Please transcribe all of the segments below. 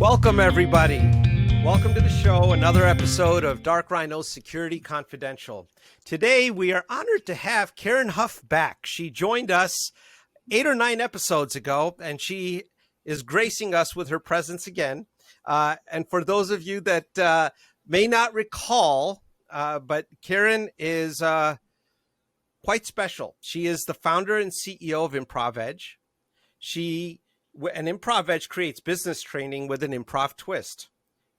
Welcome, everybody. Welcome to the show, another episode of Dark Rhino's Security Confidential. Today, we are honored to have Karen Hough back. She joined us 8 or 9 episodes ago, and she is gracing us with her presence again. And for those of you that may not recall, but Karen is quite special. She is the founder and CEO of ImprovEdge. And ImprovEdge creates business training with an improv twist.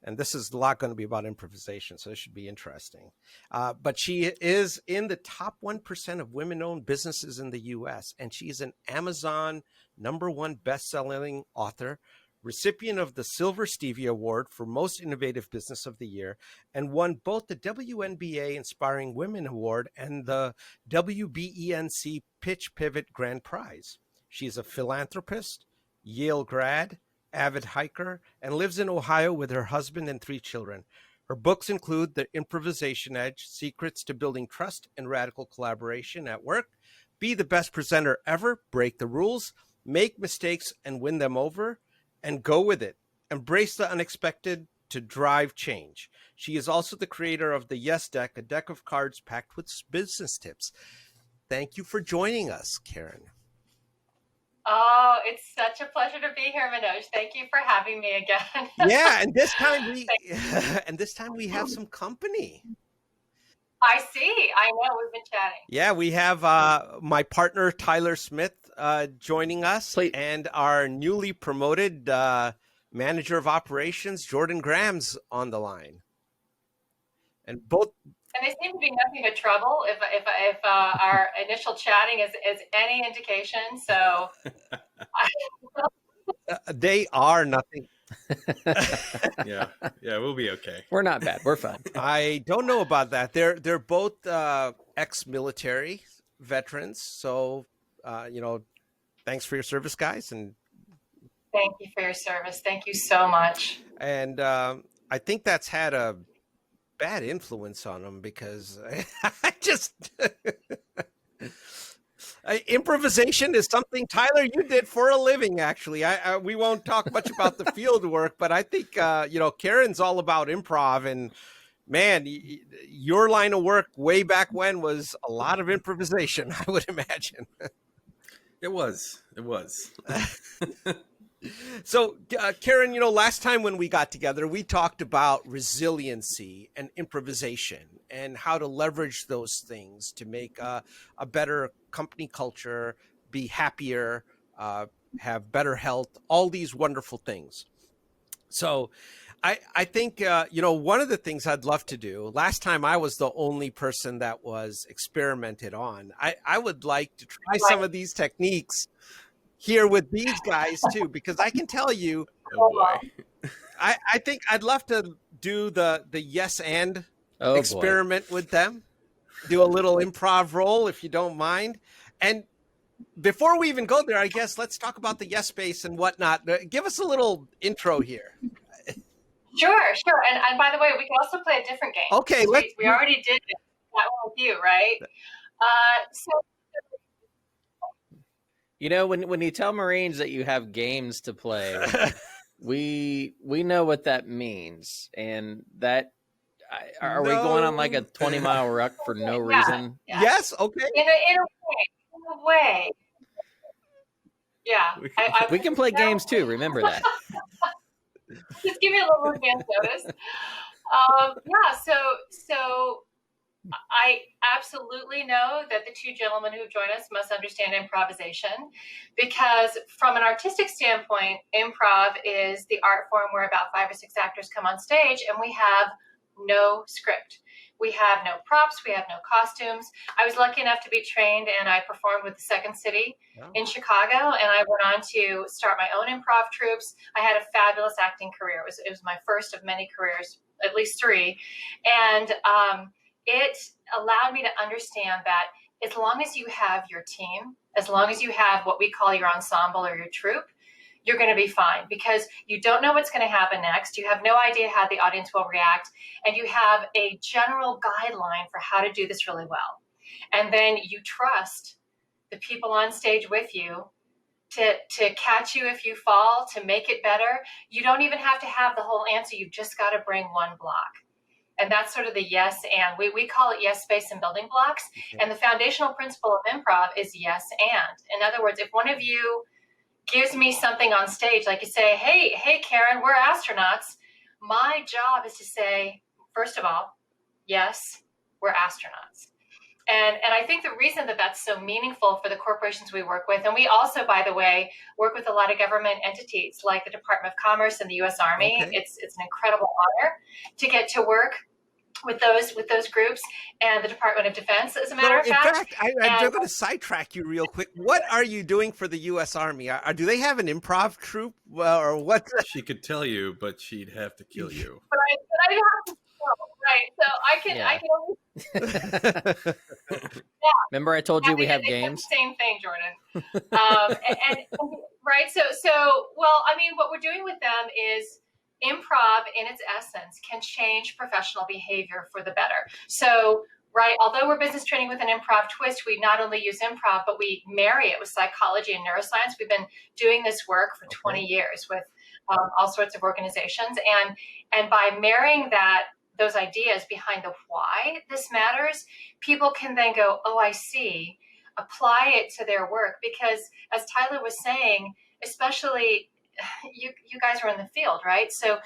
And this is a lot going to be about improvisation, so this should be interesting. But she is in the top 1% of women-owned businesses in the U.S., and she is an Amazon #1 best-selling author, recipient of the Silver Stevie Award for Most Innovative Business of the Year, and won both the WNBA Inspiring Women Award and the WBENC Pitch Pivot Grand Prize. She's a philanthropist, Yale grad, avid hiker, and lives in Ohio with her husband and 3 children. Her books include The Improvisation Edge, Secrets to Building Trust and Radical Collaboration at Work, Be the Best Presenter Ever, Break the Rules, Make Mistakes and Win Them Over, and Go With It. Embrace the unexpected to drive change. She is also the creator of the Yes Deck, a deck of cards packed with business tips. Thank you for joining us, Karen. Oh, it's such a pleasure to be here, Manoj. Thank you for having me again. Yeah, and this time we have some company. I see. I know we've been chatting. Yeah, we have my partner Tyler Smith joining us, and our newly promoted manager of operations Jordan Graham's on the line. And they seem to be nothing but trouble if our initial chatting is any indication. So they are nothing. Yeah, we'll be okay. We're not bad. We're fine. I don't know about that. They're both ex-military veterans. So, thanks for your service, guys. And thank you for your service. Thank you so much. And I think that's had a bad influence on them because I just improvisation is something, Tyler, you did for a living. Actually, we won't talk much about the field work, but I think Karen's all about improv, and man, your line of work way back when was a lot of improvisation, I would imagine. It was. So, Karen, last time when we got together, we talked about resiliency and improvisation and how to leverage those things to make a better company culture, be happier, have better health, all these wonderful things. So I think, one of the things I'd love to do, last time I was the only person that was experimented on. I would like to try some of these techniques here with these guys too, because I can tell you, I think I'd love to do the yes and experiment with them, do a little improv roll if you don't mind. And before we even go there, I guess let's talk about the yes space and whatnot. Give us a little intro here. Sure. And by the way, we can also play a different game. Okay, we already did that one with you, right? When you tell Marines that you have games to play, we know what that means. And that, are we going on like a 20-mile ruck for no reason? Yeah. Yes. Okay. In a way. Yeah. We can play games too. Remember that. Just give me a little advance notice. So I absolutely know that the 2 gentlemen who've joined us must understand improvisation, because from an artistic standpoint, improv is the art form where about 5 or 6 actors come on stage and we have no script. We have no props. We have no costumes. I was lucky enough to be trained and I performed with the Second City in Chicago, and I went on to start my own improv troops. I had a fabulous acting career. It was my first of many careers, at least 3. And it allowed me to understand that as long as you have your team, as long as you have what we call your ensemble or your troupe, you're going to be fine, because you don't know what's going to happen next. You have no idea how the audience will react, and you have a general guideline for how to do this really well. And then you trust the people on stage with you to catch you if you fall, to make it better. You don't even have to have the whole answer. You've just got to bring one block. And that's sort of the yes and. We call it yes space and building blocks. Okay. And the foundational principle of improv is yes and. In other words, if one of you gives me something on stage, like you say, hey, Karen, we're astronauts. My job is to say, first of all, yes, we're astronauts. And I think the reason that that's so meaningful for the corporations we work with, and we also, by the way, work with a lot of government entities like the Department of Commerce and the U.S. Army. Okay. It's an incredible honor to get to work with those groups and the Department of Defense, as a matter of fact. In fact, I'm going to sidetrack you real quick. What are you doing for the U.S. Army? Do they have an improv troupe or what? She could tell you, but she'd have to kill you. But I don't have to kill, right? So I can only... Yeah. Remember I told you we have games? Same thing, Jordan. and right, so well, I mean, what we're doing with them is improv in its essence can change professional behavior for the better. So, right, although we're business training with an improv twist, we not only use improv, but we marry it with psychology and neuroscience. We've been doing this work for 20 years with all sorts of organizations. And by marrying those ideas behind the why this matters, people can then go, oh, I see, apply it to their work. Because as Tyler was saying, especially you guys were in the field, right? So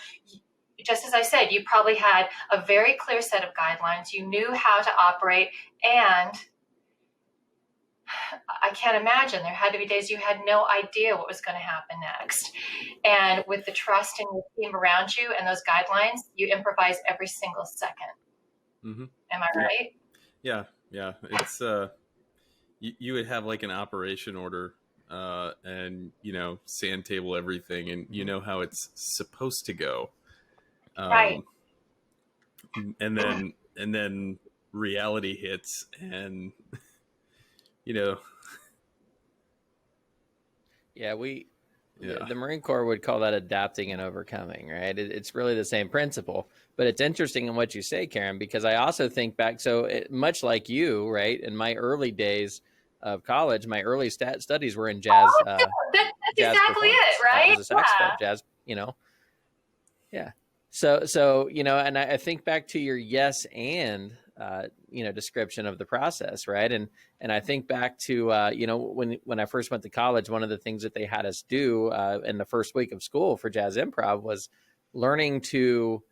just as I said, you probably had a very clear set of guidelines. You knew how to operate, and I can't imagine there had to be days you had no idea what was going to happen next. And with the trust in your team around you and those guidelines, you improvise every single second. Mm-hmm. Am I right? Yeah. It's you would have like an operation order and sand table everything, and you know how it's supposed to go. Right. And then reality hits, and the Marine Corps would call that adapting and overcoming, right? It's really the same principle, but it's interesting in what you say, Karen, because I also think back, much like you, right? In my early days of college, my early studies were in jazz. That's jazz exactly it, right? That was a saxophone, jazz, Yeah. So and I think back to your yes and description of the process, right? And I think back to when I first went to college, one of the things that they had us do in the first week of school for jazz improv was learning to.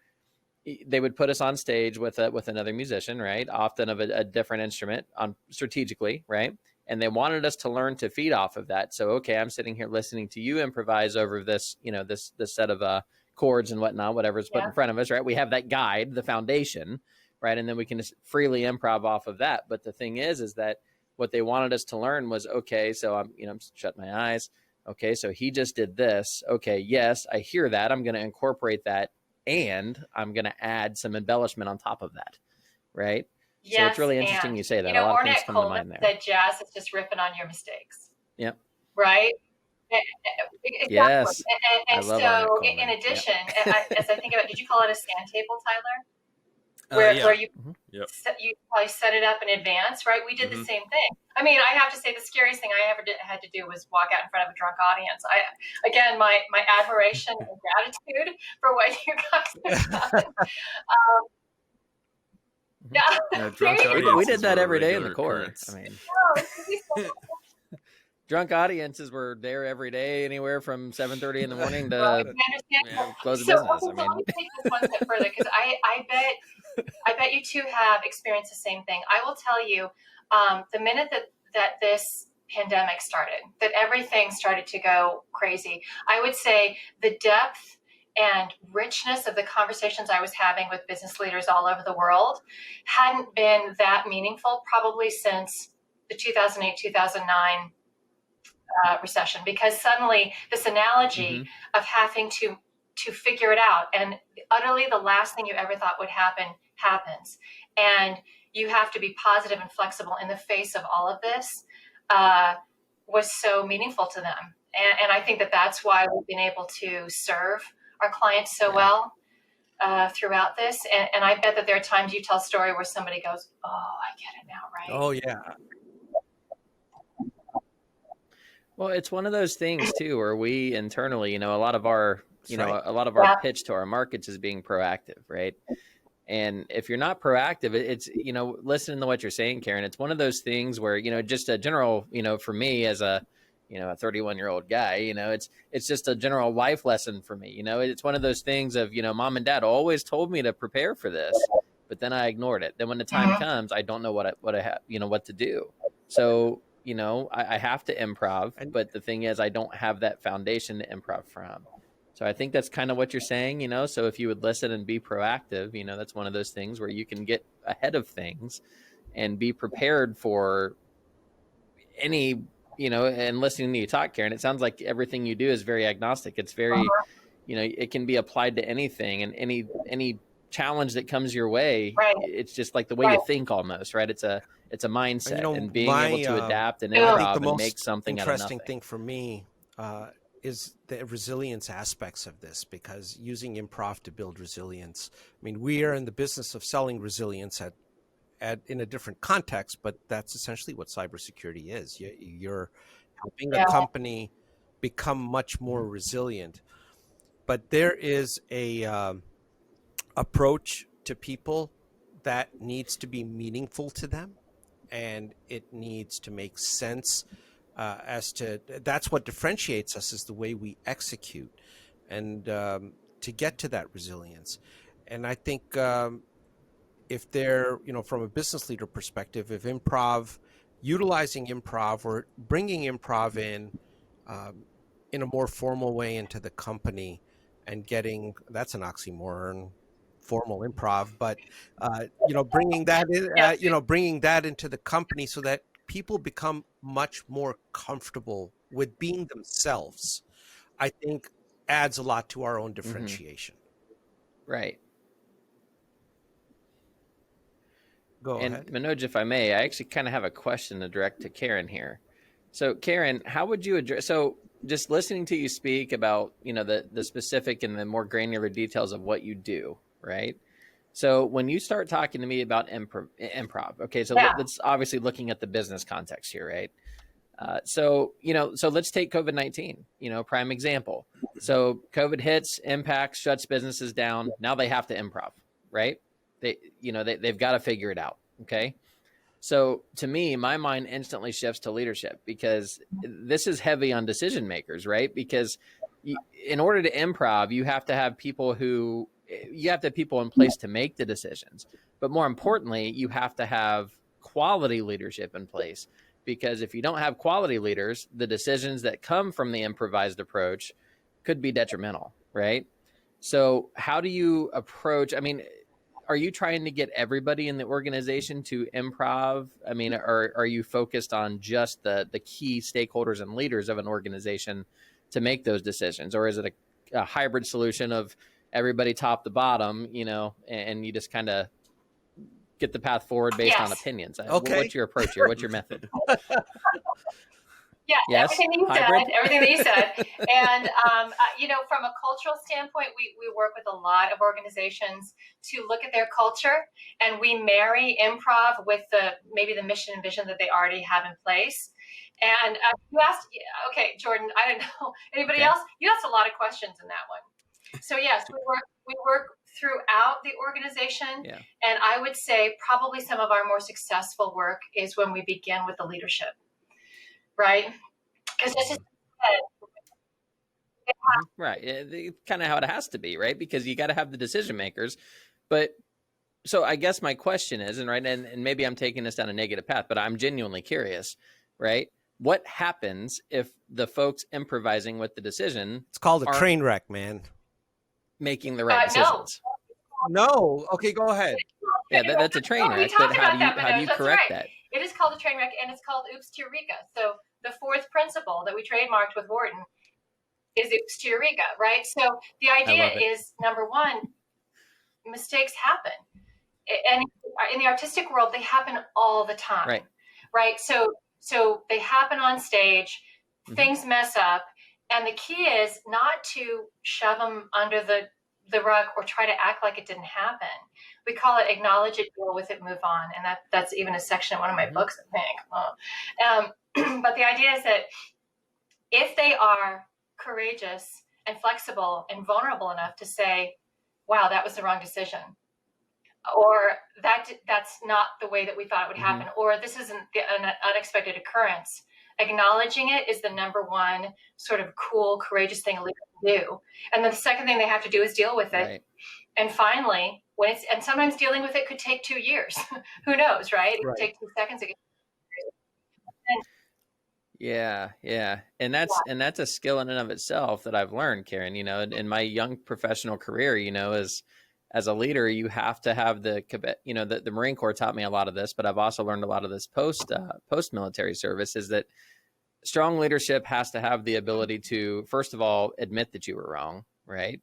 They would put us on stage with another musician, right? Often of a different instrument, strategically, right? And they wanted us to learn to feed off of that. So, okay, I'm sitting here listening to you improvise over this, this set of chords and whatnot, whatever's put in front of us, right? We have that guide, the foundation, right? And then we can just freely improv off of that. But the thing is that what they wanted us to learn was, okay, so I'm shut my eyes. Okay, so he just did this. Okay, yes, I hear that. I'm going to incorporate that, and I'm going to add some embellishment on top of that, right? Yes, so it's really interesting you say that. A lot of things come to mind there. That jazz is just riffing on your mistakes. Yep. Right? Exactly. Yes. And so, in addition, as I think about, did you call it a sand table, Tyler? Where you probably set it up in advance, right? We did the same thing. I mean, I have to say the scariest thing I ever had to do was walk out in front of a drunk audience. Again, my admiration and gratitude for what you guys have done. We did that every day in the Corps. I mean, drunk audiences were there every day, anywhere from 7:30 in the morning to close the business. Let me take this one step further, because I bet you two have experienced the same thing. I will tell you, the minute that this pandemic started, that everything started to go crazy, I would say the depth and richness of the conversations I was having with business leaders all over the world hadn't been that meaningful probably since the 2008-2009 recession, because suddenly this analogy of having to figure it out, and utterly the last thing you ever thought would happen happens, and you have to be positive and flexible in the face of all of this, was so meaningful to them. And I think that that's why we've been able to serve our clients so well throughout this. And I bet that there are times you tell a story where somebody goes, oh, I get it now, right? Oh, yeah. Well, it's one of those things too, where we internally, a lot of our, That's right. a lot of our pitch to our markets is being proactive, right? And if you're not proactive, it's, listening to what you're saying, Karen, it's one of those things where, just a general, for me as a 31-year-old guy, it's just a general life lesson for me. It's one of those things of, mom and dad always told me to prepare for this, but then I ignored it. Then when the time comes, I don't know what to do. So, I have to improv, but the thing is, I don't have that foundation to improv from. So I think that's kind of what you're saying, so if you would listen and be proactive, that's one of those things where you can get ahead of things and be prepared for any, and listening to you talk, Karen, it sounds like everything you do is very agnostic. It's very, it can be applied to anything, and any challenge that comes your way. Right. It's just like the way you think almost, right? It's a mindset, and being able to adapt and improv and make something out of nothing. Interesting thing for me is the resilience aspects of this, because using improv to build resilience. I mean, we are in the business of selling resilience in a different context, but that's essentially what cybersecurity is. You're helping a company become much more resilient. But there is a approach to people that needs to be meaningful to them, and it needs to make sense. That's what differentiates us, is the way we execute, and to get to that resilience. And I think if they're, from a business leader perspective, if utilizing improv or bringing improv in a more formal way into the company, and that's an oxymoron, formal improv, but bringing that in, bringing that into the company so that people become much more comfortable with being themselves, I think adds a lot to our own differentiation. Right. Go ahead. Manoj, if I may, I actually kind of have a question to direct to Karen here. So Karen, how would you address, so just listening to you speak about, the specific and the more granular details of what you do, right? So when you start talking to me about improv, okay, so let's obviously looking at the business context here, right? So let's take COVID-19, prime example. So COVID hits, impacts, shuts businesses down. Now they have to improv, right? They've got to figure it out. Okay. So to me, my mind instantly shifts to leadership, because this is heavy on decision makers, right? Because in order to improv, you have to have people in place to make the decisions. But more importantly, you have to have quality leadership in place, because if you don't have quality leaders, the decisions that come from the improvised approach could be detrimental, right? So how do you approach, are you trying to get everybody in the organization to improv? Or are you focused on just the key stakeholders and leaders of an organization to make those decisions? Or is it a hybrid solution of everybody top to bottom, and you just kind of get the path forward based on opinions? Okay. What's your approach here? What's your method? Yes, everything that you said. And, from a cultural standpoint, we work with a lot of organizations to look at their culture, and we marry improv with maybe the mission and vision that they already have in place. And you asked, okay, Jordan, I don't know, anybody else? You asked a lot of questions in that one. So yes, we work throughout the organization. Yeah. And I would say probably some of our more successful work is when we begin with the leadership. Right? Because this is right. Kind of how it has to be, right? Because you got to have the decision makers. But so I guess my question is, and maybe I'm taking this down a negative path, but I'm genuinely curious, right? What happens if the folks improvising with the decision? It's called a train wreck, man. Making the right decisions. No. Okay, go ahead. Yeah, that's a train wreck. But how do you correct that? It is called a train wreck, and it's called oops to eureka. So the fourth principle that we trademarked with Wharton is oops to eureka, right? So the idea is, number one, mistakes happen. And in the artistic world, they happen all the time. Right? So they happen on stage, things mess up, and the key is not to shove them under the rug or try to act like it didn't happen. We call it acknowledge it, deal with it, move on. And that's even a section in one of my books, I think. But the idea is that if they are courageous and flexible and vulnerable enough to say, wow, that was the wrong decision, or that's not the way that we thought it would happen, or this isn't an unexpected occurrence. Acknowledging it is the number one sort of cool, courageous thing a leader can do. And then the second thing they have to do is deal with it. Right. And finally, and sometimes dealing with it could take 2 years. Who knows, right? It could take 2 seconds. Yeah. And that's a skill in and of itself that I've learned, Karen, in my young professional career, as a leader, you have to have the Marine Corps taught me a lot of this, but I've also learned a lot of this post-military service, is that strong leadership has to have the ability to, first of all, admit that you were wrong, right?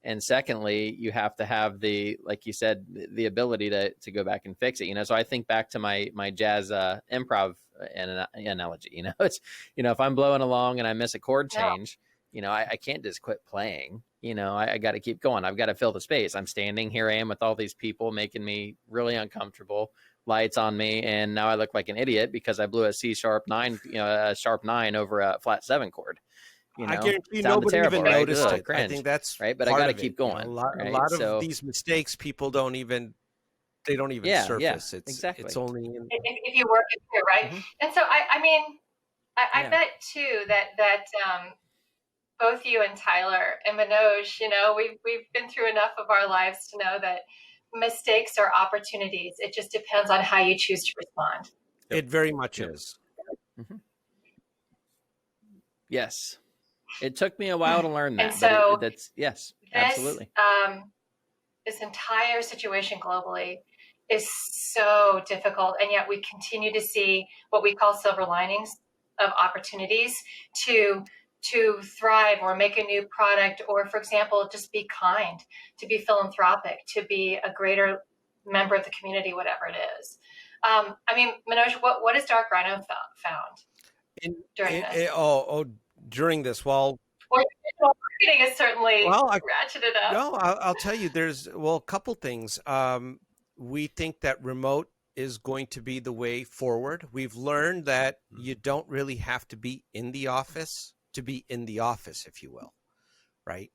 And secondly, you have to have like you said, the ability to go back and fix it. So I think back to my jazz improv analogy. It's if I'm blowing along and I miss a chord change, I can't just quit playing. I got to keep going. I've got to fill the space. I'm standing here. I am with all these people making me really uncomfortable. Lights on me, and now I look like an idiot because I blew a C sharp 9, a sharp 9 over a flat 7 chord. I guarantee you nobody even noticed it. Cringe, I think that's right, but I got to keep going. A lot of these mistakes, people don't even surface. Yeah, it's exactly. It's only if you work it through, right? And so I bet too that both you and Tyler and Manoj, we've been through enough of our lives to know that mistakes are opportunities. It just depends on how you choose to respond. It very much is. Yes. It took me a while to learn that. And so absolutely. This entire situation globally is so difficult, and yet we continue to see what we call silver linings of opportunities to thrive or make a new product, or, for example, just be kind, to be philanthropic, to be a greater member of the community, whatever it is. Manoj, what has Dark Rhino found during this? During this, well, marketing is certainly ratcheted up. No, I'll tell you, there's a couple things. We think that remote is going to be the way forward. We've learned that you don't really have to be in the office to be in the office, if you will, right?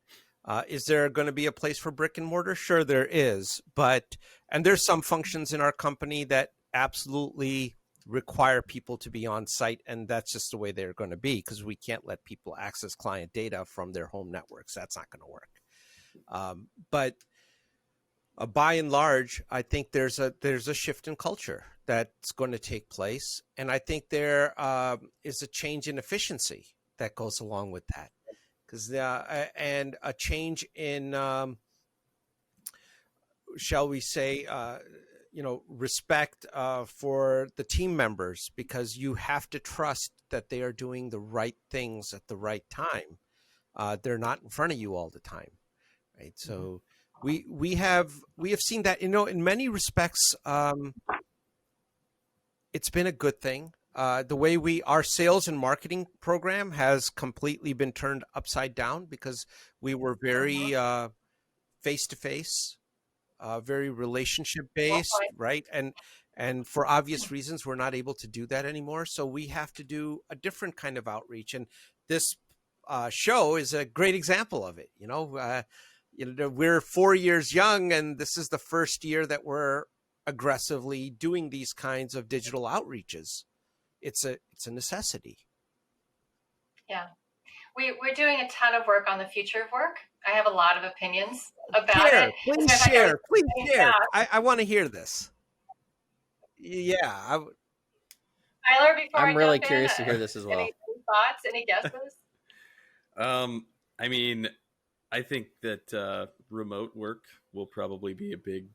Is there going to be a place for brick and mortar? Sure, there is, and there's some functions in our company that absolutely require people to be on site, and that's just the way they're going to be, because we can't let people access client data from their home networks. That's not going to work. But by and large, I think there's a shift in culture that's going to take place, and I think there is a change in efficiency that goes along with that, and a change in shall we say respect for the team members, because you have to trust that they are doing the right things at the right time. They're not in front of you all the time, right? So we have seen that, in many respects, it's been a good thing. The way our sales and marketing program has completely been turned upside down, because we were very face-to-face, very relationship-based, right? And for obvious reasons, we're not able to do that anymore. So we have to do a different kind of outreach. And this show is a great example of it. We're 4 years young, and this is the first year that we're aggressively doing these kinds of digital outreaches. It's a necessity. Yeah. We're doing a ton of work on the future of work. I have a lot of opinions about it. Please share. I want to hear this. Yeah. Tyler, before I'm really curious to hear this as well. Any thoughts? Any guesses? I think that remote work will probably be a big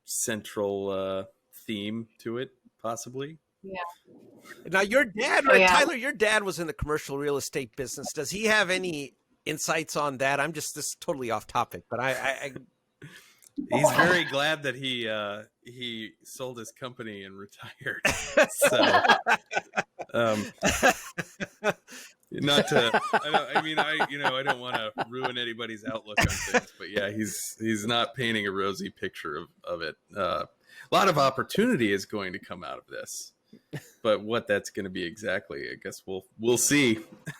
central theme to it, possibly. Yeah. Now, your dad, right, Tyler, your dad was in the commercial real estate business. Does he have any insights on that? This is totally off topic, but he's very glad that he sold his company and retired. So, I don't want to ruin anybody's outlook on things, but yeah, he's not painting a rosy picture of it. A lot of opportunity is going to come out of this. but what that's going to be exactly, I guess we'll see.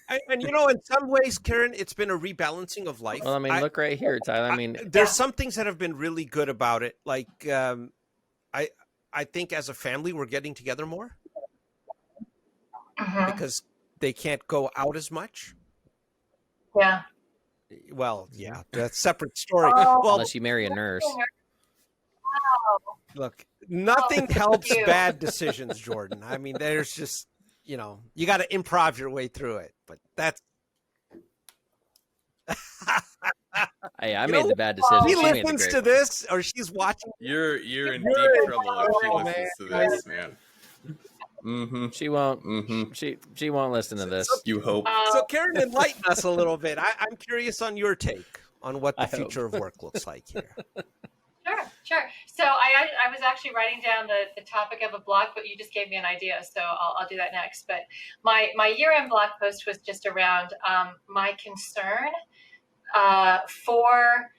And in some ways, Karen, it's been a rebalancing of life. Well, I mean, look right here, Tyler. I mean, there's some things that have been really good about it. Like, I think as a family, we're getting together more because they can't go out as much. Yeah. Well, yeah, that's a separate story. Unless you marry a nurse. Look, nothing helps bad decisions, Jordan. I mean, there's just, you got to improv your way through it. But that's. Hey, I made the bad decision. She listens to this, or she's watching. You're in deep trouble if she listens to this, man. Mm-hmm. She won't. Mm-hmm. She won't listen to this. You hope. So, Karen, enlighten us a little bit. I'm curious on your take on what the future of work looks like here. Sure. So I was actually writing down the topic of a blog, but you just gave me an idea, so I'll do that next. But my year-end blog post was just around my concern for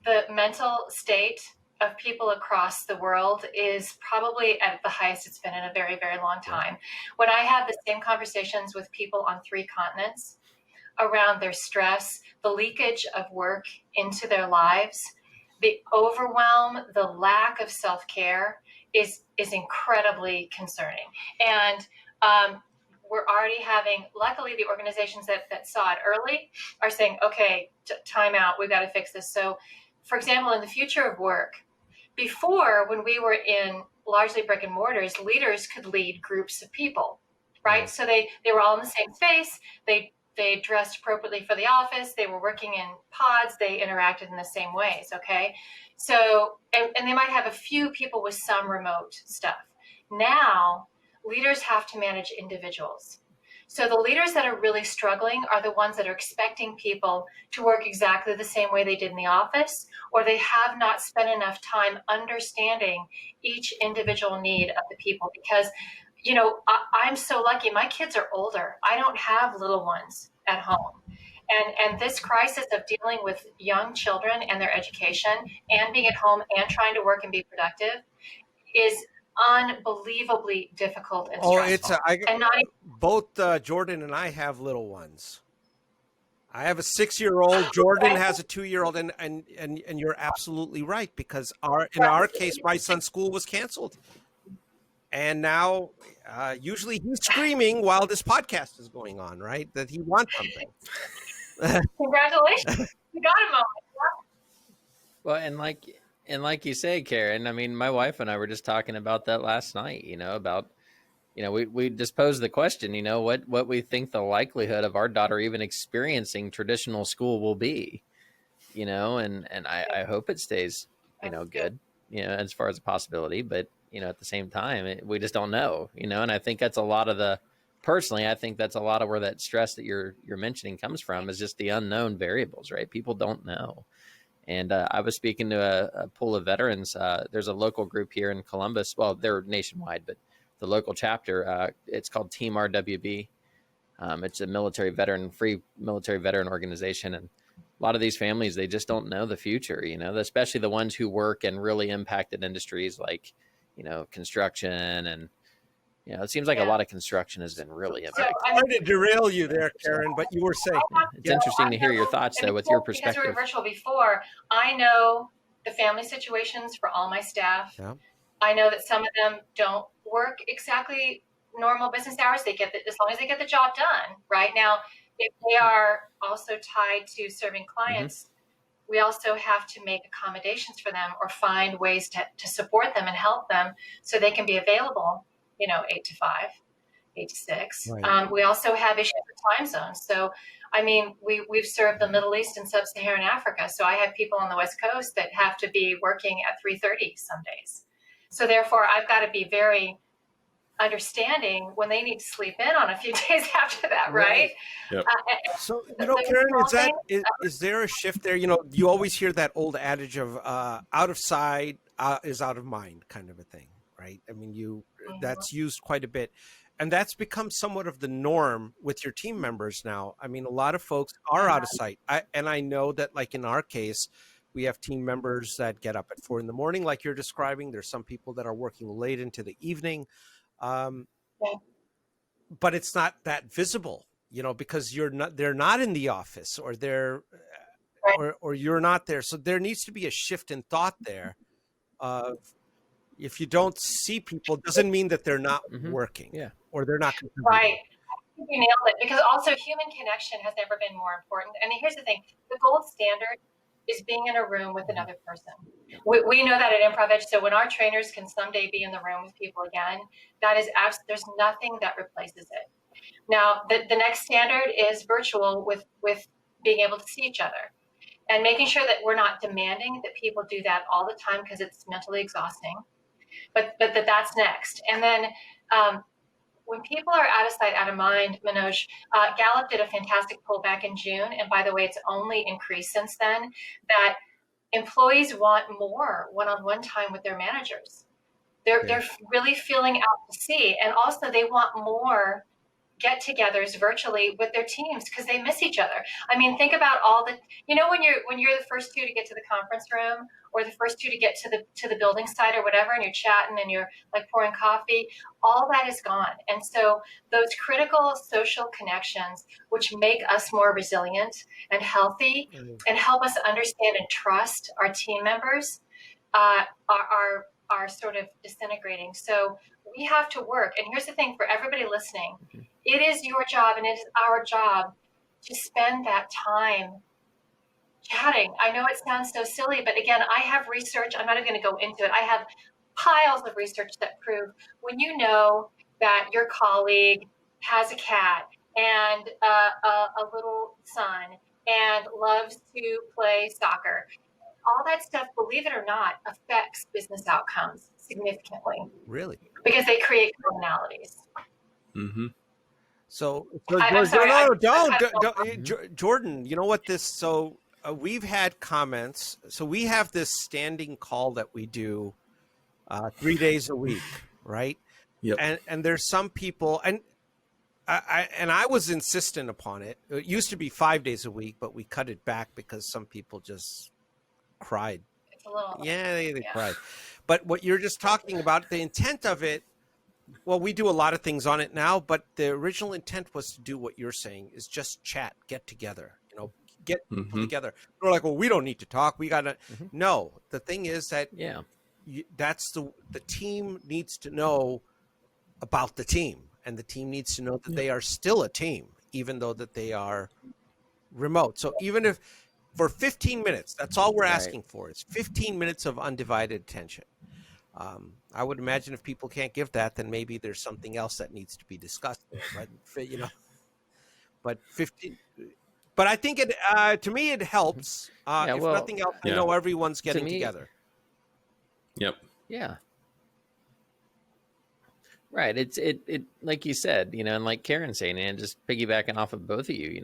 the mental state of people across the world is probably at the highest it's been in a very, very long time. When I have the same conversations with people on 3 continents around their stress, the leakage of work into their lives, the overwhelm, the lack of self-care is incredibly concerning. And we're already having, luckily the organizations that saw it early are saying, okay, time out, we've got to fix this. So for example, in the future of work, before, when we were in largely brick and mortars, leaders could lead groups of people, right? So they were all in the same space. They dressed appropriately for the office. They were working in pods. They interacted in the same ways, okay? So, and they might have a few people with some remote stuff. Now, leaders have to manage individuals. So the leaders that are really struggling are the ones that are expecting people to work exactly the same way they did in the office, or they have not spent enough time understanding each individual need of the people. Because, I'm so lucky. My kids are older. I don't have little ones at home. And this crisis of dealing with young children and their education and being at home and trying to work and be productive is unbelievably difficult and stressful. Both Jordan and I have little ones. I have a 6-year-old. Jordan has a 2-year-old, and you're absolutely right, because in our case, my son's school was canceled, and now usually he's screaming while this podcast is going on, right? That he wants something. Congratulations, you got a moment. Well, and like you say, Karen, I mean, my wife and I were just talking about that last night, about, we just posed the question, what we think the likelihood of our daughter even experiencing traditional school will be, and I hope it stays, good, as far as a possibility, but, at the same time, we just don't know, and I think that's a lot of personally, I think that's a lot of where that stress that you're mentioning comes from, is just the unknown variables, right? People don't know. And I was speaking to a pool of veterans. There's a local group here in Columbus. Well, they're nationwide, but the local chapter, it's called Team RWB. It's a free military veteran organization. And a lot of these families, they just don't know the future, especially the ones who work in really impacted industries like, construction. And, it seems like a lot of construction has been really impacted. I'm trying to derail you there, Karen, but you were saying. It's interesting to hear your thoughts, though, with your perspective. Because we were virtual before, I know the family situations for all my staff. Yeah. I know that some of them don't work exactly normal business hours. As long as they get the job done. Right now, if they are also tied to serving clients, we also have to make accommodations for them or find ways to support them and help them so they can be available, 8 to 5, 8 to 6. Right. We also have issues with time zones. So, I mean, we've served the Middle East and Sub-Saharan Africa. So I have people on the West Coast that have to be working at 3:30 some days. So therefore, I've got to be very understanding when they need to sleep in on a few days after that, right? Yep. So, Karen, is there a shift there? You always hear that old adage of out of sight is out of mind kind of a thing, right? I mean, that's used quite a bit. And that's become somewhat of the norm with your team members now. I mean, a lot of folks are out of sight. I know that, like in our case, We have team members that get up at 4 a.m, like you're describing. There's some people that are working late into the evening. But it's not that visible, because they're not in the office, or or you're not there. So there needs to be a shift in thought there. If you don't see people, it doesn't mean that they're not working, or they're not contributing. Right. You nailed it, because also human connection has never been more important. And here's the thing, the gold standard is being in a room with another person. We know that at ImprovEdge. So when our trainers can someday be in the room with people again, that is there's nothing that replaces it. Now, the next standard is virtual, with being able to see each other, and making sure that we're not demanding that people do that all the time, because it's mentally exhausting. But that's next. And then when people are out of sight, out of mind, Manoj, Gallup did a fantastic poll back in June, and by the way, it's only increased since then, that employees want more one-on-one time with their managers. They're really feeling out to sea, and also they want more get-togethers virtually with their teams, because they miss each other. I mean, think about all the, when you're the first two to get to the conference room, or the first two to get to the building site or whatever, and you're chatting and you're like pouring coffee, all that is gone. And so those critical social connections, which make us more resilient and healthy, and help us understand and trust our team members, are sort of disintegrating. So we have to work. And here's the thing for everybody listening, it is your job and it is our job to spend that time chatting. I know it sounds so silly, but again, I have research. I'm not even going to go into it. I have piles of research that prove when you know that your colleague has a cat and a little son and loves to play soccer, all that stuff, believe it or not, affects business outcomes significantly. Really? Because they create commonalities. Mm-hmm. So I'm sorry, don't. Jordan, you know what this, so we've had comments. So we have this standing call that we do 3 days a week, right? Yep. And there's some people, and I was insistent upon it. It used to be 5 days a week, but we cut it back because some people just cried. It's a little, they cried. But what you're just talking about, the intent of it, well, we do a lot of things on it now, but the original intent was to do what you're saying, is just chat, get together, get people together. We're like, well, we don't need to talk. We got to. No, the thing is that that's the team needs to know about the team, and the team needs to know that they are still a team, even though that they are remote. So even if for 15 minutes, that's all we're asking for, is 15 minutes of undivided attention. I would imagine if people can't give that, then maybe there's something else that needs to be discussed there. But but 15. But I think it to me it helps. If nothing else, I know everyone's getting together. Yep. Yeah. Right. It like you said, and like Karen's saying, and just piggybacking off of both of you,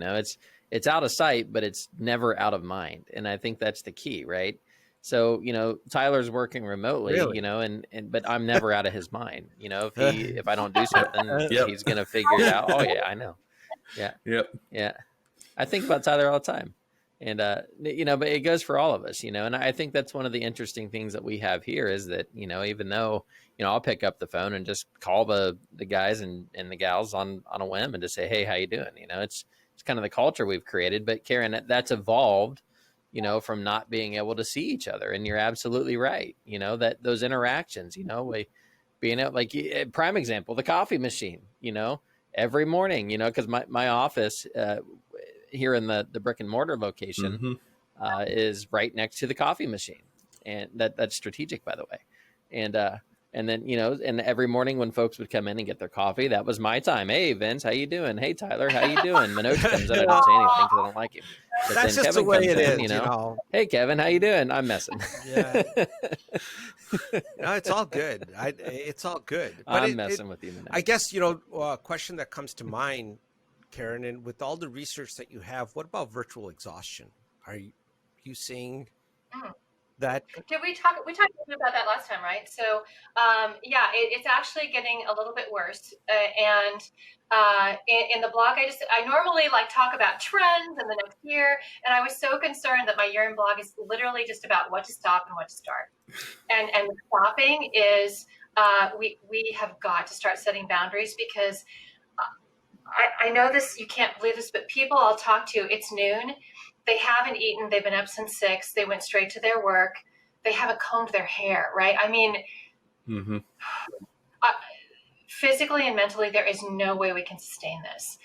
it's out of sight, but it's never out of mind. And I think that's the key, right? So, Tyler's working remotely, really? But I'm never out of his mind. If I don't do something, he's going to figure it out. Oh yeah, I know. Yeah. Yep. Yeah. I think about Tyler all the time. And, but it goes for all of us, and I think that's one of the interesting things that we have here is that, even though, I'll pick up the phone and just call the guys and the gals on a whim and just say, hey, how you doing? It's kind of the culture we've created. But Karen, that's evolved, from not being able to see each other. And you're absolutely right. That those interactions, being out, like prime example, the coffee machine, every morning, because my office, here in the brick and mortar location is right next to the coffee machine, and that's strategic, by the way. And then and every morning when folks would come in and get their coffee, that was my time. Hey Vince, how you doing? Hey Tyler, how you doing? Manoj comes in, I don't say anything because I don't like him. But that's then just Kevin the way comes it in, is. Hey Kevin, how you doing? I'm messing. Yeah. No, it's all good. It's all good. But I'm messing with you, Manoj. I guess a question that comes to mind, Karen, and with all the research that you have, what about virtual exhaustion? Are you seeing that. Did we talk? We talked a little bit about that last time, right? So, yeah, it's actually getting a little bit worse. In the blog, I normally like talk about trends in the next year, and I was so concerned that my year-end blog is literally just about what to stop and what to start. And the stopping is we have got to start setting boundaries, because I know this, you can't believe this, but people I'll talk to, it's noon, they haven't eaten, they've been up since 6, they went straight to their work, they haven't combed their hair, right? I mean, physically and mentally, there is no way we can sustain this.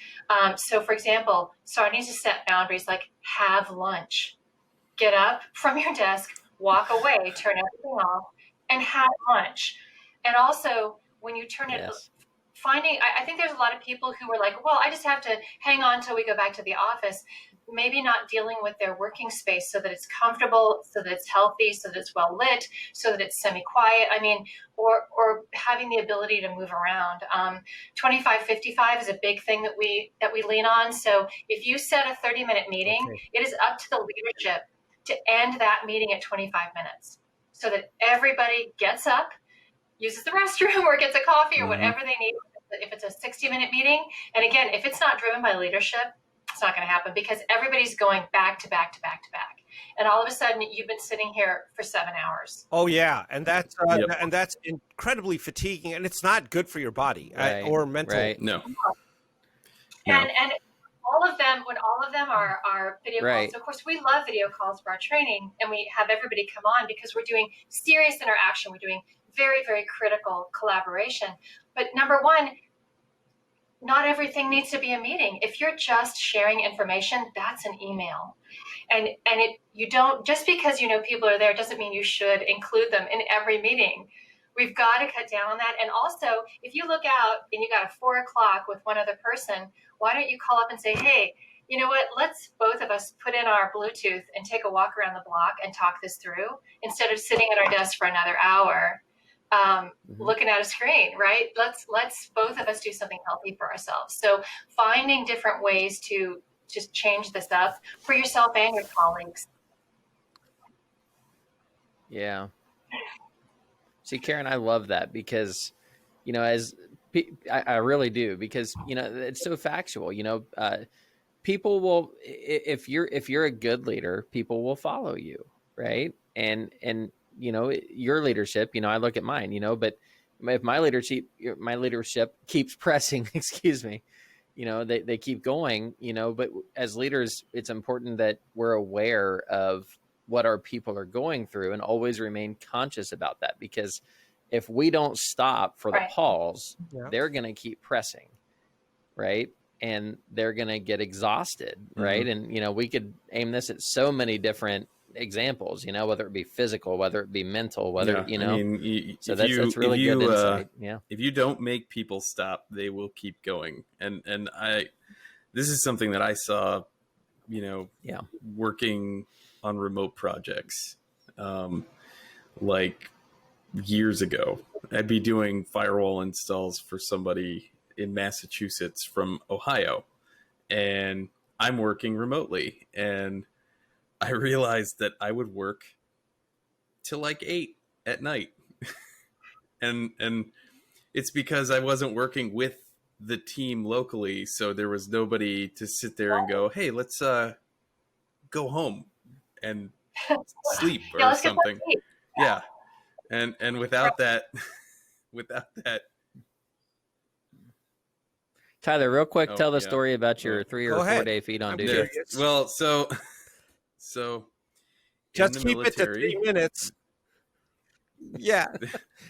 So for example, starting to set boundaries, like have lunch, get up from your desk, walk away, turn everything off, and have lunch. And also, when you turn it, I think there's a lot of people who are like, well, I just have to hang on till we go back to the office. Maybe not dealing with their working space so that it's comfortable, so that it's healthy, so that it's well lit, so that it's semi-quiet. I mean, or having the ability to move around. 25-55 is a big thing that we lean on. So if you set a 30-minute meeting, it is up to the leadership to end that meeting at 25 minutes, so that everybody gets up, uses the restroom, or gets a coffee, or whatever they need. If it's a 60-minute meeting, and again, if it's not driven by leadership, it's not going to happen, because everybody's going back to back to back to back, and all of a sudden you've been sitting here for 7 hours. Oh yeah, and that's incredibly fatiguing, and it's not good for your body or mental. Right. No. And all of them, when all of them are video calls. So of course, we love video calls for our training, and we have everybody come on because we're doing serious interaction. We're doing very, very critical collaboration. But number one, not everything needs to be a meeting. If you're just sharing information, that's an email. And you don't, just because you know people are there doesn't mean you should include them in every meeting. We've got to cut down on that. And also, if you look out and you got a 4 o'clock with one other person, why don't you call up and say, hey, you know what, let's both of us put in our Bluetooth and take a walk around the block and talk this through, instead of sitting at our desk for another hour looking at a screen, right? Let's both of us do something healthy for ourselves. So finding different ways to just change this up for yourself and your colleagues. Yeah. See, Karen, I love that, because, you know, I really do, because, you know, it's so factual. You know, people will, if you're a good leader, people will follow you, right? And you know, your leadership, you know, I look at mine, you know, but if my leadership keeps pressing, excuse me, you know, they keep going, you know, but as leaders, it's important that we're aware of what our people are going through and always remain conscious about that, because if we don't stop for the pause, they're going to keep pressing, right? And they're going to get exhausted, right? And, you know, we could aim this at so many different examples, you know, whether it be physical, whether it be mental, whether, you know, I mean, so that's really good insight. Yeah. If you don't make people stop, they will keep going. And this is something that I saw, you know, working on remote projects, like years ago. I'd be doing firewall installs for somebody in Massachusetts from Ohio, and I'm working remotely, and I realized that I would work till like 8 at night. and it's because I wasn't working with the team locally. So there was nobody to sit there and go, hey, let's go home and sleep or something. Yeah. And without that, Tyler, real quick, tell the story about your 3 or 4 day feed on duty. Well, so just keep it to 3 minutes. Yeah.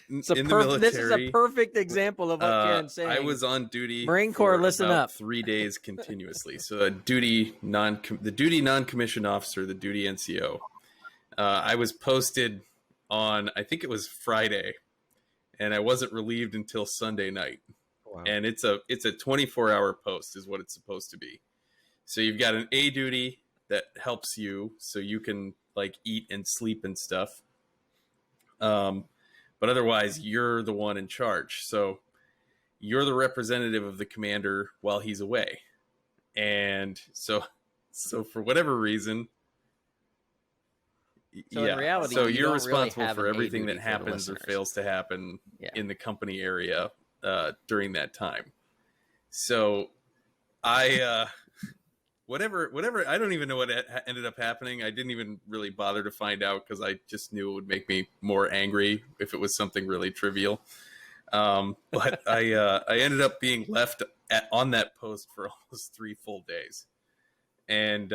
This is a perfect example of what Karen's saying. I was on duty. Marine Corps, listen up. 3 days continuously. So the duty non-commissioned officer, the duty NCO. I was posted on, I think it was Friday, and I wasn't relieved until Sunday night. Wow. And it's a 24-hour post is what it's supposed to be. So you've got an A duty that helps you so you can like eat and sleep and stuff. But otherwise you're the one in charge. So you're the representative of the commander while he's away. And so for whatever reason, So in reality, so you you're don't responsible really have for an A everything duty that for the happens or listeners. fails to happen Yeah. in the company area during that time. So I whatever I don't even know what ended up happening. I didn't even really bother to find out because I just knew it would make me more angry if it was something really trivial. But I ended up being left on that post for almost 3 full days, and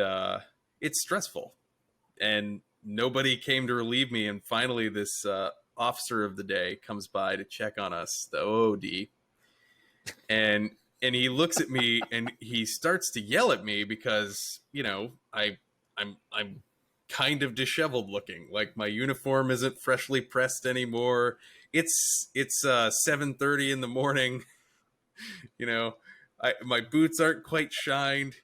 it's stressful, and nobody came to relieve me. And finally, this officer of the day comes by to check on us, the OOD, and he looks at me and he starts to yell at me because, you know, I'm kind of disheveled looking. Like my uniform isn't freshly pressed anymore. It's 7:30 in the morning. You know, my boots aren't quite shined,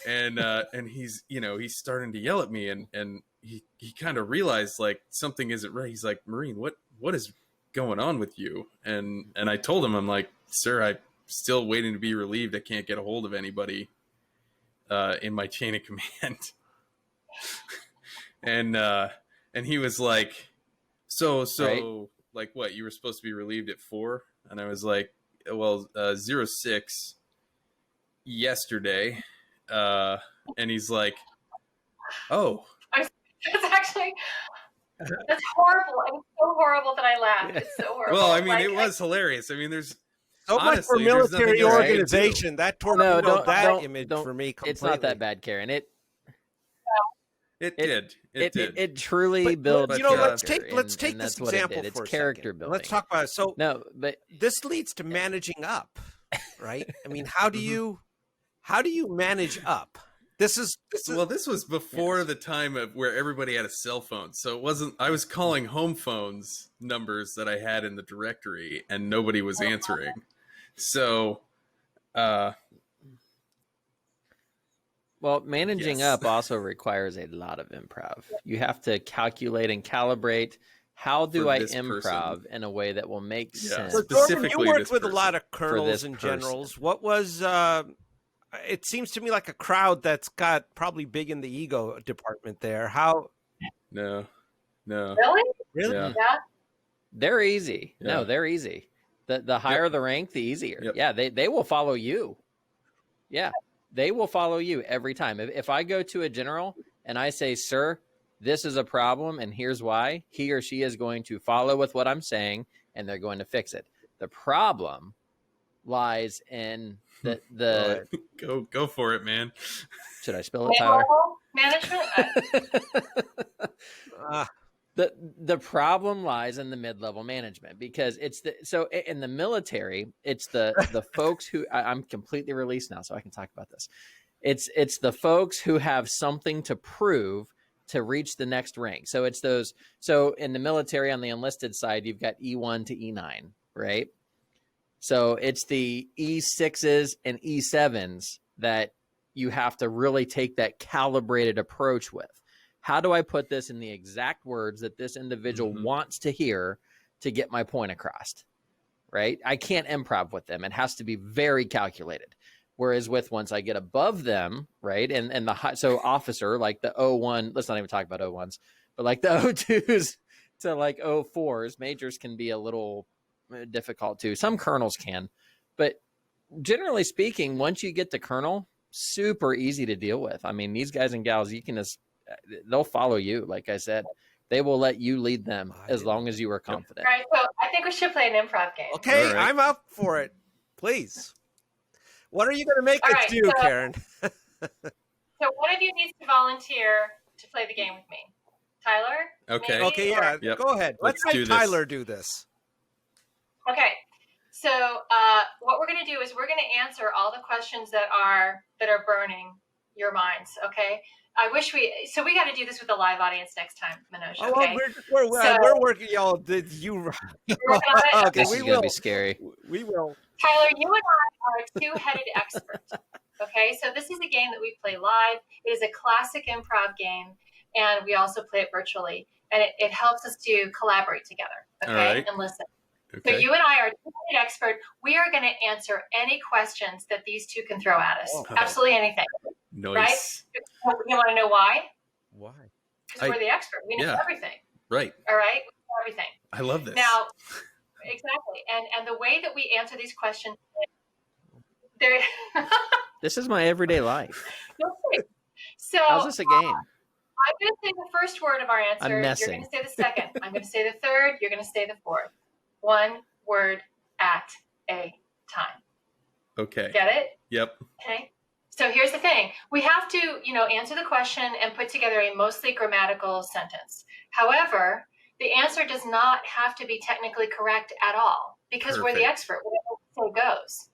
and he's, you know, he's starting to yell at me, and he kind of realized like something isn't right. He's like, Marine, what is going on with you? And I told him, I'm like, sir, I'm still waiting to be relieved. I can't get a hold of anybody in my chain of command. And he was like, so Right. like what, you were supposed to be relieved at 4? And I was like, well, 06 yesterday. And he's like, oh, It's actually, that's horrible. It's so horrible that I laughed. It's so horrible. well, I mean, Like, it was hilarious. I mean, there's So much for honestly, there's nothing military else I can do. organization. That torpedoed that image don't, for me completely. It's not that bad, Karen. It did. It truly But, builds. you know, let's character, take and this that's what it example did. for It's a character second. building. Let's talk about it. So No, but this leads to managing up, right? I mean, how do you manage up? This was before the time of where everybody had a cell phone. So it wasn't, I was calling home phones numbers that I had in the directory and nobody was answering. So, well, managing Yes. up also requires a lot of improv. You have to calculate and calibrate. How do For I this improv person. in a way that will make Yeah. sense? so Jordan, specifically you worked this with a person. lot of this colonels and person. generals. What was it seems to me like a crowd that's got probably big in the ego department there. How No. really? really? Yeah. They're easy. Yeah. No, they're easy. The higher the rank, the easier. Yep. Yeah, they will follow you. Yeah, they will follow you every time. If I go to a general and I say, sir, this is a problem and here's why, he or she is going to follow with what I'm saying and they're going to fix it. The problem lies in the Go for it, man. should I spell it, Tyler? Management. The problem lies in the mid-level management, because it's so in the military, it's the folks who I'm completely released now, so I can talk about this. It's the folks who have something to prove to reach the next rank. So it's those. So in the military, on the enlisted side, you've got E1 to E9, right? So it's the E6s and E7s that you have to really take that calibrated approach with. How do I put this in the exact words that this individual wants to hear to get my point across, right? I can't improv with them. It has to be very calculated. Whereas with once I get above them, right, and the so officer, like the O1, let's not even talk about O1s, but like the O2s to like O4s, majors can be a little difficult too. Some colonels can, but generally speaking, once you get to colonel, super easy to deal with. I mean, these guys and gals, you can just, they'll follow you. Like I said, they will let you lead them as long as you are confident. All right, so I think we should play an improv game. Okay, All right. I'm up for it. Please. What are you going to make All us right, do, so- Karen? So one of you needs to volunteer to play the game with me. Tyler? Okay. Maybe? Okay, yeah, Yep. go ahead. Let's Let's do make this. Tyler do this. Okay. So what we're going to do is we're going to answer all the questions that are burning your minds. Okay. I wish we got to do this with a live audience next time, Manoj. Oh, Okay. well, we're working, y'all. Did you? We're working on it? Okay, This we is going to will. be scary. We will. Tyler, you and I are a two-headed expert. Okay, so this is a game that we play live. It is a classic improv game, and we also play it virtually. And it helps us to collaborate together, okay, All right. and listen. Okay. So you and I are two-headed expert. We are going to answer any questions that these two can throw at us. Oh. Absolutely anything. Nice. Right? You want to know why? Why? because we're the expert. We know everything. Right. All right. We know everything. I love this. Now, exactly. And the way that we answer these questions, there. This is my everyday life. So how's this a game? I'm going to say the first word of our answer. I'm You're messing. going to say the second. I'm going to say the third. You're going to say the fourth. One word at a time. Okay. Get it? Yep. Okay. So here's the thing. We have to, answer the question and put together a mostly grammatical sentence. However, the answer does not have to be technically correct at all because we're the expert. Whatever the goes.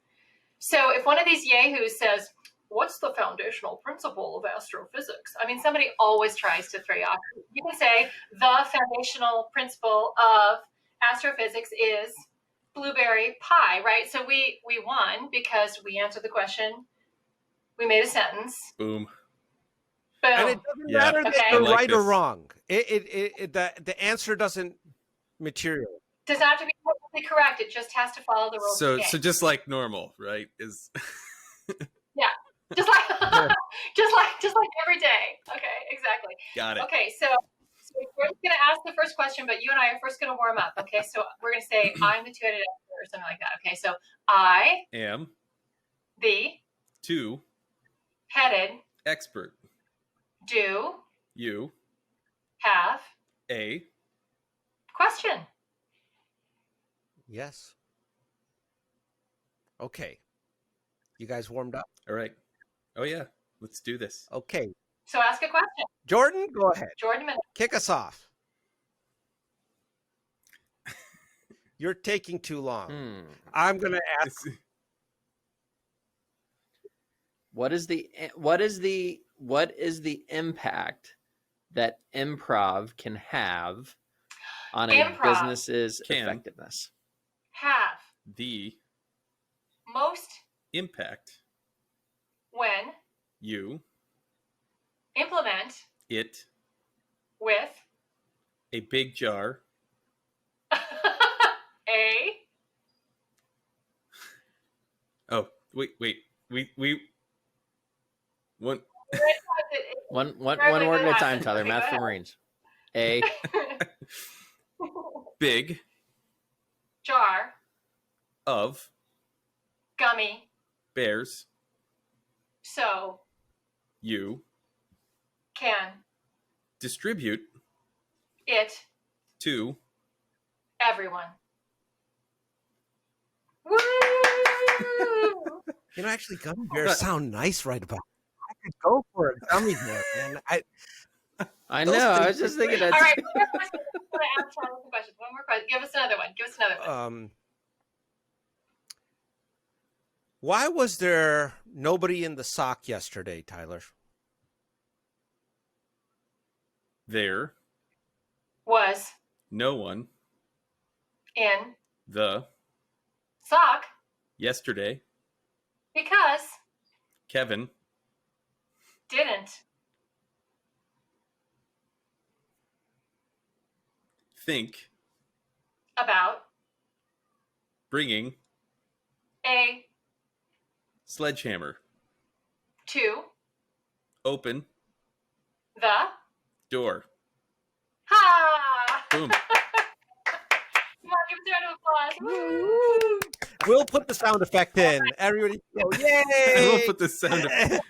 So if one of these yahoos says, what's the foundational principle of astrophysics? I mean, somebody always tries to throw you off. You can say the foundational principle of astrophysics is blueberry pie, right? So we won because we answered the question. We made a sentence. Boom. Boom. And it doesn't matter that you're right or wrong. The answer doesn't material. Does not have to be perfectly correct. It just has to follow the rules of the game. So just like normal, right? Yeah. Just like every day. Okay, exactly. Got it. Okay, so we're just gonna ask the first question, but you and I are first gonna warm up. Okay, so we're gonna say I'm the two-headed expert or something like that. Okay, so I am the two-headed expert. Do you have a question? Yes. Okay. You guys warmed up? All right. Oh, yeah. Let's do this. Okay. So ask a question. Jordan, go ahead. Jordan, kick us off. You're taking too long. I'm going to ask. What is the impact that improv can have on a business's effectiveness? Have the most impact when you implement it with a big jar oh wait we one word at a time, Tyler. Math for Marines. A big jar of gummy bears so you can distribute it to everyone. Woo! Actually, gummy bears sound nice right about. I could go for a gummy bear, man. I know. I was just thinking that. All right. One more question. Give us another one. Why was there nobody in the sock yesterday, Tyler? There was no one in the sock yesterday because Kevin didn't think about bringing a sledgehammer to open the door. Ha! Boom. Come on, give us a round of applause. Woo! We'll put the sound effect in. Everybody go, yay! And we'll put the sound effect.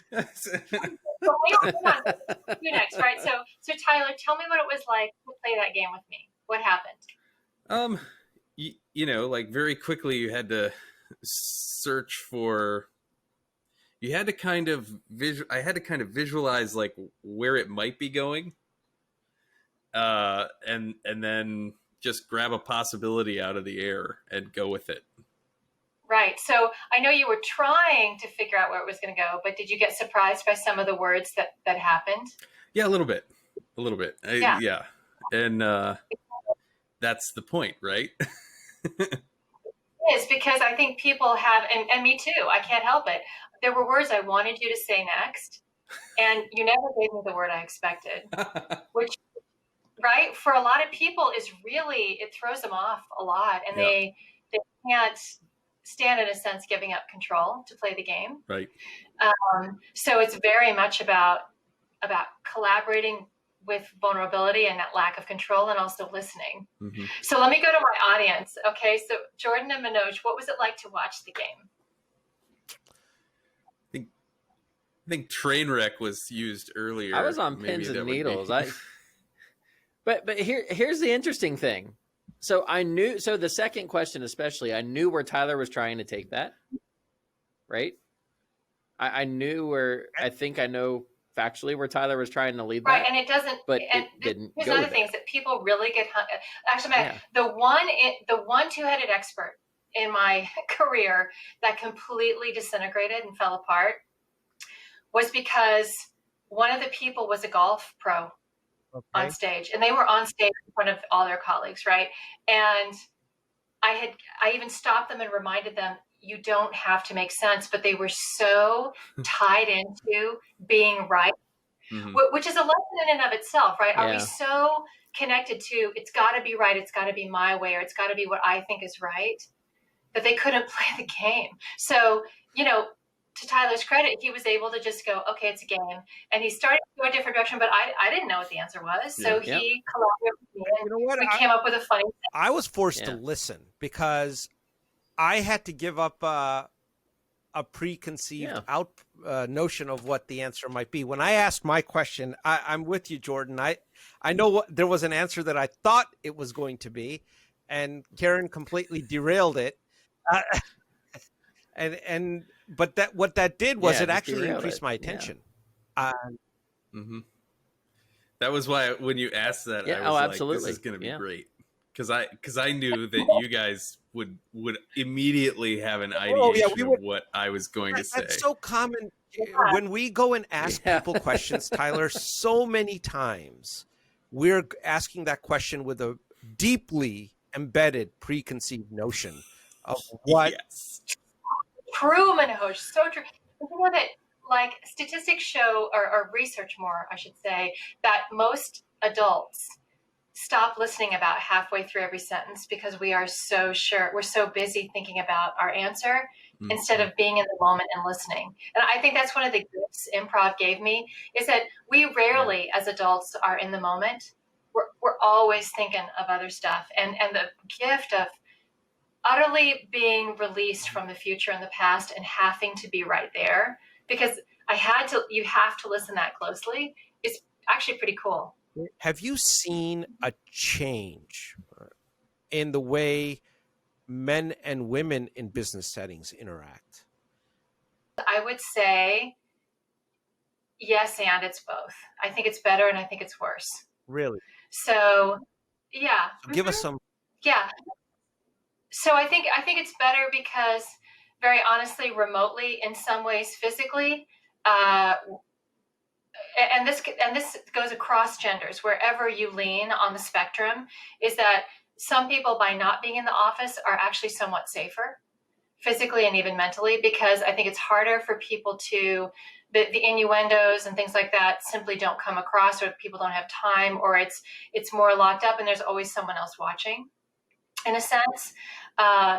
You next, right? So Tyler, tell me what it was like to play that game with me. What happened? Like very quickly you had to search for. You had to kind of I had to kind of visualize like where it might be going, and then just grab a possibility out of the air and go with it. Right. So I know you were trying to figure out where it was going to go, but did you get surprised by some of the words that happened? Yeah, a little bit. Yeah. And that's the point, right? It is, because I think people have, and me too, I can't help it. There were words I wanted you to say next, and you never gave me the word I expected, which, right, for a lot of people is really, it throws them off a lot, and they can't stand, in a sense, giving up control to play the game. Right. So it's very much about collaborating with vulnerability and that lack of control, and also listening. Mm-hmm. So let me go to my audience. Okay, so Jordan and Manoj, what was it like to watch the game? I think train wreck was used earlier. I was on pins and needles. But here's the interesting thing. So the second question especially, I knew where Tyler was trying to take that, right? I knew where, I think I know factually where Tyler was trying to lead that. Right, and it doesn't, but and it didn't there's go other there. things that people really get, actually, the one two-headed expert in my career that completely disintegrated and fell apart was because one of the people was a golf pro on stage, and they were on stage in front of all their colleagues, right? And I even stopped them and reminded them, you don't have to make sense, but they were so tied into being right, which is a lesson in and of itself, right? Are we so connected to, it's got to be right, it's got to be my way, or it's got to be what I think is right, that they couldn't play the game. So, to Tyler's credit, he was able to just go, okay, it's a game. And he started to go a different direction, but I didn't know what the answer was. So he collaborated with me, and we came up with a funny thing. I was forced to listen because I had to give up a preconceived notion of what the answer might be. When I asked my question, I'm with you, Jordan. I know there was an answer that I thought it was going to be, and Karen completely derailed it. But what that did was it actually increased my attention. That was why when you asked that, I was absolutely. This is going to be great. Because I knew that you guys would immediately have an ideation of what I was going to say. That's so common. When we go and ask people questions, Tyler, so many times we're asking that question with a deeply embedded preconceived notion of what... Yes. True, Manoj, so true. You know that, like, statistics show, or research more, I should say, that most adults stop listening about halfway through every sentence because we're so busy thinking about our answer instead of being in the moment and listening. And I think that's one of the gifts improv gave me, is that we rarely as adults are in the moment. We're always thinking of other stuff. And the gift of utterly being released from the future and the past and having to be right there, because you have to listen that closely, is actually pretty cool. Have you seen a change in the way men and women in business settings interact? I would say yes, and it's both. I think it's better and I think it's worse. Really? So, yeah. So give us some. Yeah. So I think it's better because, very honestly, remotely, in some ways, physically, and this goes across genders, wherever you lean on the spectrum, is that some people, by not being in the office, are actually somewhat safer, physically and even mentally, because I think it's harder for people to, the innuendos and things like that simply don't come across, or people don't have time, or it's more locked up and there's always someone else watching, in a sense.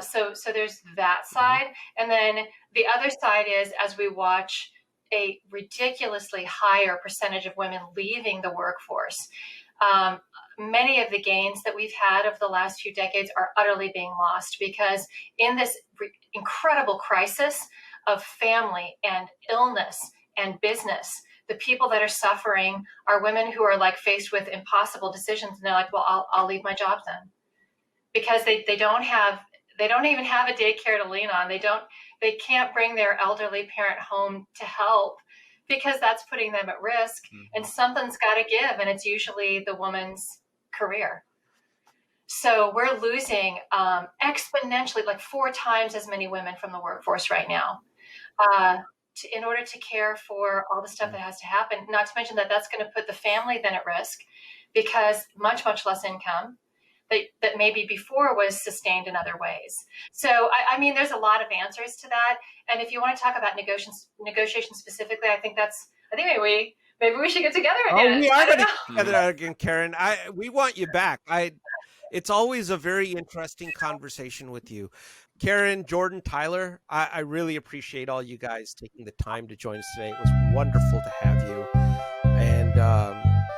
So there's that side. And then the other side is, as we watch a ridiculously higher percentage of women leaving the workforce, many of the gains that we've had over the last few decades are utterly being lost, because in this incredible crisis of family and illness and business, the people that are suffering are women who are like faced with impossible decisions, and they're like, well, I'll leave my job then, because they don't even have a daycare to lean on. They can't bring their elderly parent home to help, because that's putting them at risk. And something's got to give, and it's usually the woman's career. So we're losing exponentially, like 4 times as many women from the workforce right now, in order to care for all the stuff that has to happen. Not to mention that that's going to put the family then at risk, because much, much less income that maybe before was sustained in other ways. So, I mean, there's a lot of answers to that. And if you want to talk about negotiation specifically, I think maybe we should get together again. We are going to get together again, Karen. We want you back. It's always a very interesting conversation with you. Karen, Jordan, Tyler, I really appreciate all you guys taking the time to join us today. It was wonderful to have you. And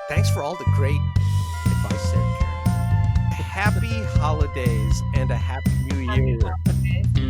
thank Thanks for all the great advice there, Karen. Happy holidays and a happy new year. Happy holidays.